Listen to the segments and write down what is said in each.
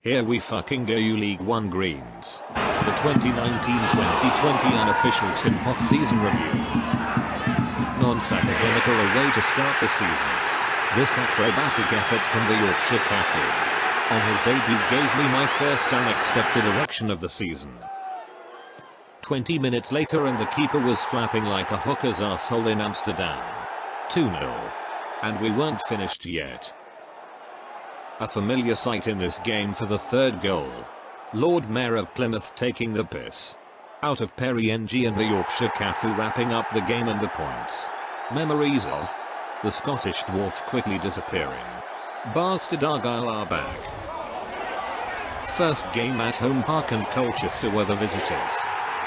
Here we fucking go, you League One Greens. The 2019-2020 Unofficial Tin Pot Season Review. Non-academical a way to start the season. This acrobatic effort from the Yorkshire Cafu on his debut gave me my first unexpected erection of the season. 20 minutes later and the keeper was flapping like a hooker's asshole in Amsterdam. 2-0. And we weren't finished yet. A familiar sight in this game for the third goal. Lord Mayor of Plymouth taking the piss out of Perry NG and the Yorkshire Cafu wrapping up the game and the points. Memories of the Scottish dwarf quickly disappearing. Bastard Argyle are back. First game at home, Park and Colchester were the visitors.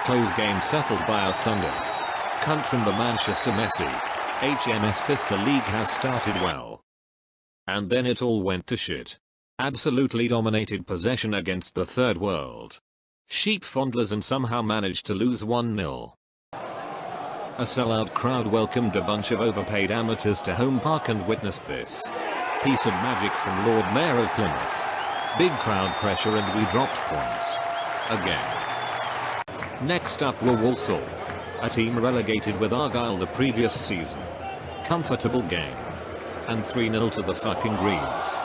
Close game settled by a thunder cunt from the Manchester Messi. HMS Piss. The league has started well. And then it all went to shit. Absolutely dominated possession against the third world sheep fondlers and somehow managed to lose 1-0. A sellout crowd welcomed a bunch of overpaid amateurs to home park and witnessed this piece of magic from Lord Mayor of Plymouth. Big crowd pressure and we dropped points. Again. Next up were Walsall, a team relegated with Argyle the previous season. Comfortable game. And 3-0 to the fucking Greens.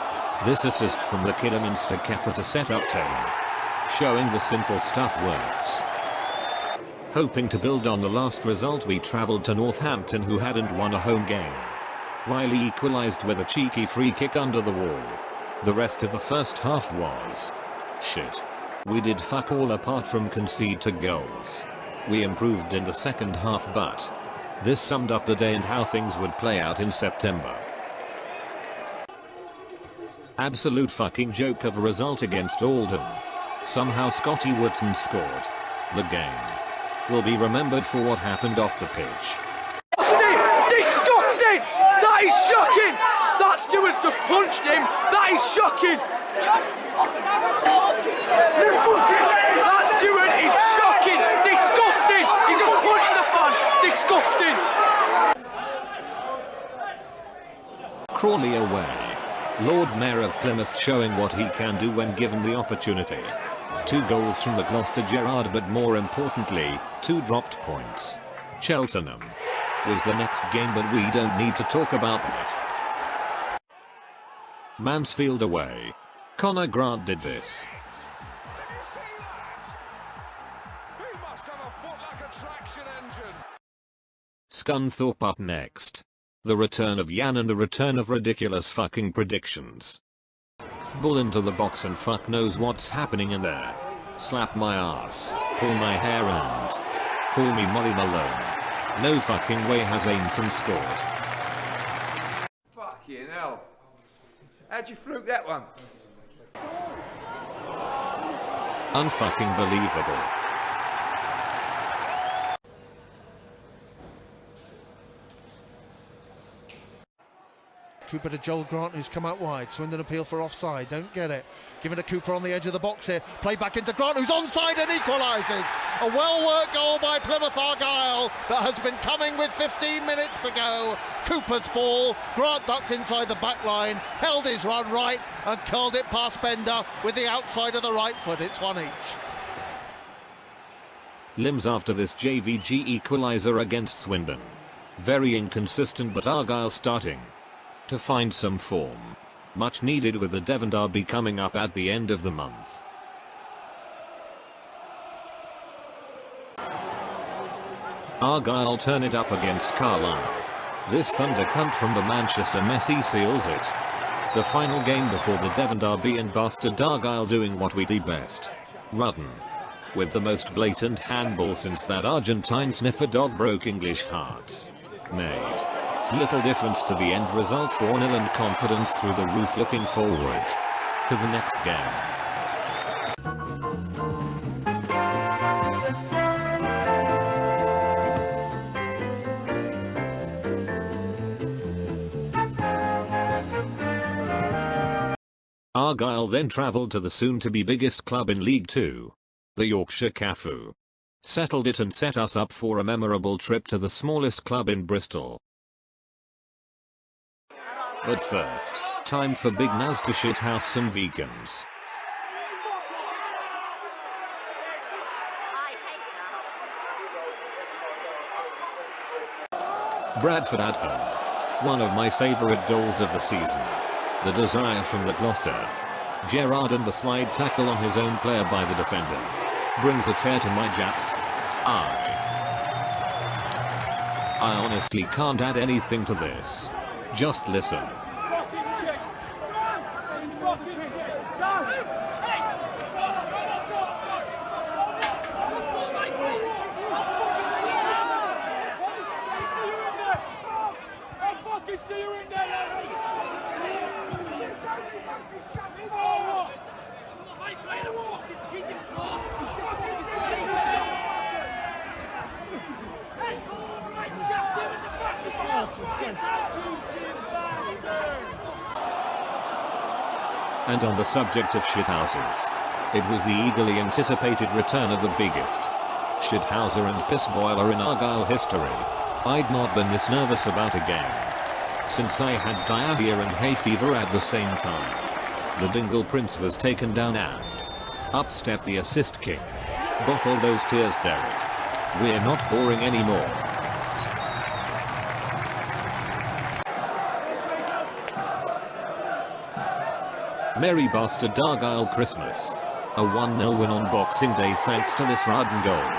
This assist from the Kidderminster Kepa to set up tone, showing the simple stuff works. Hoping to build on the last result, we travelled to Northampton, who hadn't won a home game. Riley equalised with a cheeky free kick under the wall. The rest of the first half was shit. We did fuck all apart from concede 2 goals. We improved in the second half, but this summed up the day and how things would play out in September. Absolute fucking joke of a result against Oldham. Somehow Scotty Wootton scored. The game will be remembered for what happened off the pitch. Disgusting! That is shocking! That steward's just punched him! That is shocking! That steward is shocking! Disgusting! He just punched the fan! Disgusting! Crawley away. Lord Mayor of Plymouth showing what he can do when given the opportunity. 2 goals from the Gloucester Gerrard, but more importantly, 2 dropped points. Cheltenham was the next game, but we don't need to talk about that. Mansfield away. Connor Grant did this. Scunthorpe up next. The return of Jan and the return of ridiculous fucking predictions. Bull into the box and fuck knows what's happening in there. Slap my ass, pull my hair and call me Molly Malone. No fucking way has Aimson scored. Fucking hell. How'd you fluke that one? Unfucking believable. Cooper to Joel Grant, who's come out wide. Swindon appeal for offside, don't get it. Give it to Cooper on the edge of the box here. Play back into Grant, who's onside and equalises. A well-worked goal by Plymouth Argyle that has been coming with 15 minutes to go. Cooper's ball, Grant ducked inside the back line, held his run right and curled it past Bender with the outside of the right foot. It's 1 each. Limbs after this JVG equaliser against Swindon. Very inconsistent, but Argyle starting to find some form. Much needed with the Devon derby coming up at the end of the month. Argyle turn it up against Carlisle. This thunder cunt from the Manchester Messi seals it. The final game before the Devon derby, and bastard Argyle doing what we do best. Rudden. With the most blatant handball since that Argentine sniffer dog broke English hearts. Made little difference to the end result, 4-0 and confidence through the roof, looking forward to the next game. Argyle then travelled to the soon-to-be biggest club in League Two, the Yorkshire Cafu. Settled it and set us up for a memorable trip to the smallest club in Bristol. But first, time for Big Naz to shithouse some vegans. Bradford at home. One of my favourite goals of the season. The desire from the Gloucester. Gerrard and the slide tackle on his own player by the defender. Brings a tear to my Japs. I honestly can't add anything to this. Just listen. And on the subject of shithouses, it was the eagerly anticipated return of the biggest shithouser and pissboiler in Argyle history. I'd not been this nervous about a game since I had diarrhea and hay fever at the same time. The Dingle Prince was taken down and up stepped the assist king. Bottle those tears, Derek. We're not boring anymore. Merry bastard Argyle Christmas. A 1-0 win on Boxing Day thanks to this Radden goal.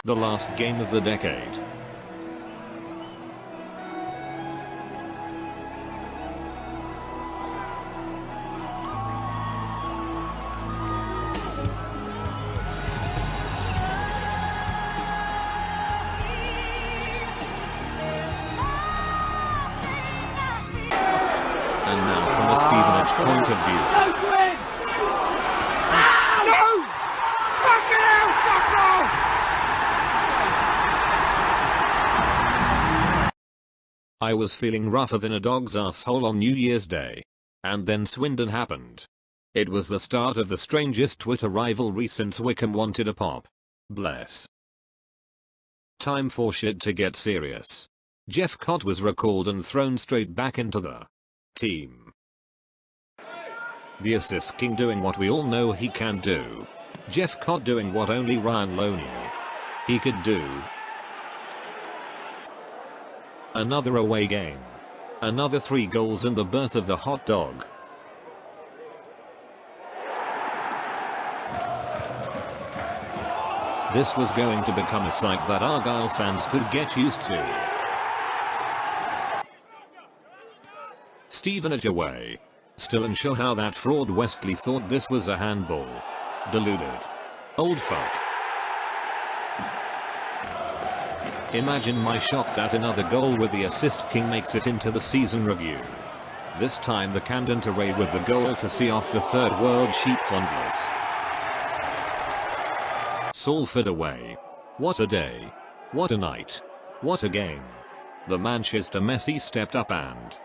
The last game of the decade. And now from a Stevenage point of view. No! Fucking hell! Fuck off! I was feeling rougher than a dog's asshole on New Year's Day. And then Swindon happened. It was the start of the strangest Twitter rivalry since Wickham wanted a pop. Bless. Time for shit to get serious. Jeff Cott was recalled and thrown straight back into the team. The assist king doing what we all know he can do. Jeff Cott doing what only Ryan Lowney he could do. Another away game. Another 3 goals and the birth of the hot dog. This was going to become a sight that Argyle fans could get used to. Stevenage away. Still unsure how that fraud Westley thought this was a handball. Deluded. Old fuck. Imagine my shock that another goal with the assist king makes it into the season review. This time the Camden array with the goal to see off the third world sheep fondlers. Salford away. What a day. What a night. What a game. The Manchester Messi stepped up and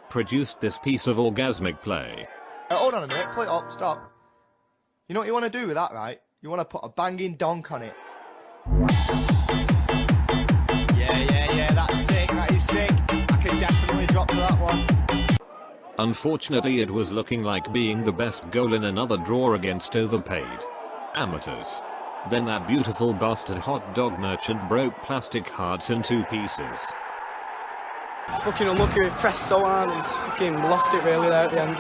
produced this piece of orgasmic play. Hold on a minute, play it up, stop. You know what you want to do with that, right? You want to put a banging donk on it. Yeah, that's sick, that is sick. I can definitely drop to that one. Unfortunately it was looking like being the best goal in another draw against overpaid amateurs. Then that beautiful bastard hot dog merchant broke plastic hearts in 2 pieces. Fucking unlucky, we pressed so hard and fucking lost it really there at the end.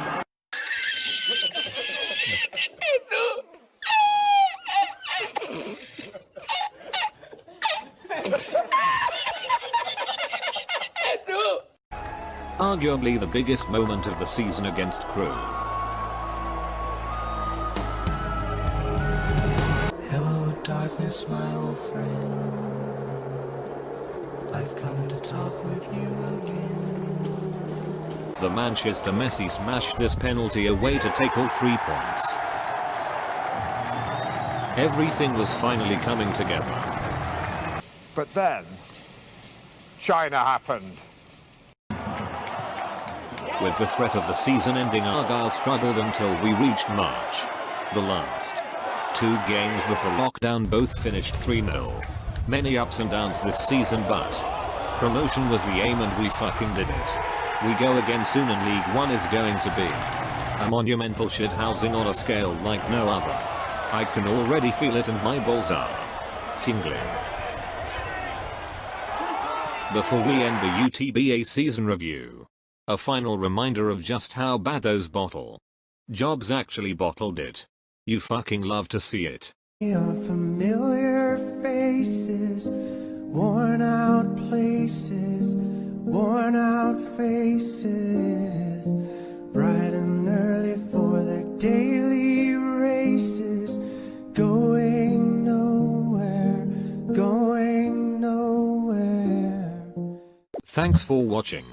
Arguably the biggest moment of the season against Crewe. Hello darkness, my old friend. I've come to talk with you again. The Manchester Messi smashed this penalty away to take all 3 points. Everything was finally coming together. But then, China happened. With the threat of the season ending, Argyle struggled until we reached March. The last 2 games before lockdown both finished 3-0. Many ups and downs this season, but promotion was the aim and we fucking did it. We go again soon and League One is going to be a monumental shithousing on a scale like no other. I can already feel it and my balls are tingling. Before we end the UTBA season review, a final reminder of just how bad those bottle jobs actually bottled it. You fucking love to see it. Your familiar faces, worn out places, worn out faces, bright and early for their daily races, going nowhere, going nowhere. Thanks for watching.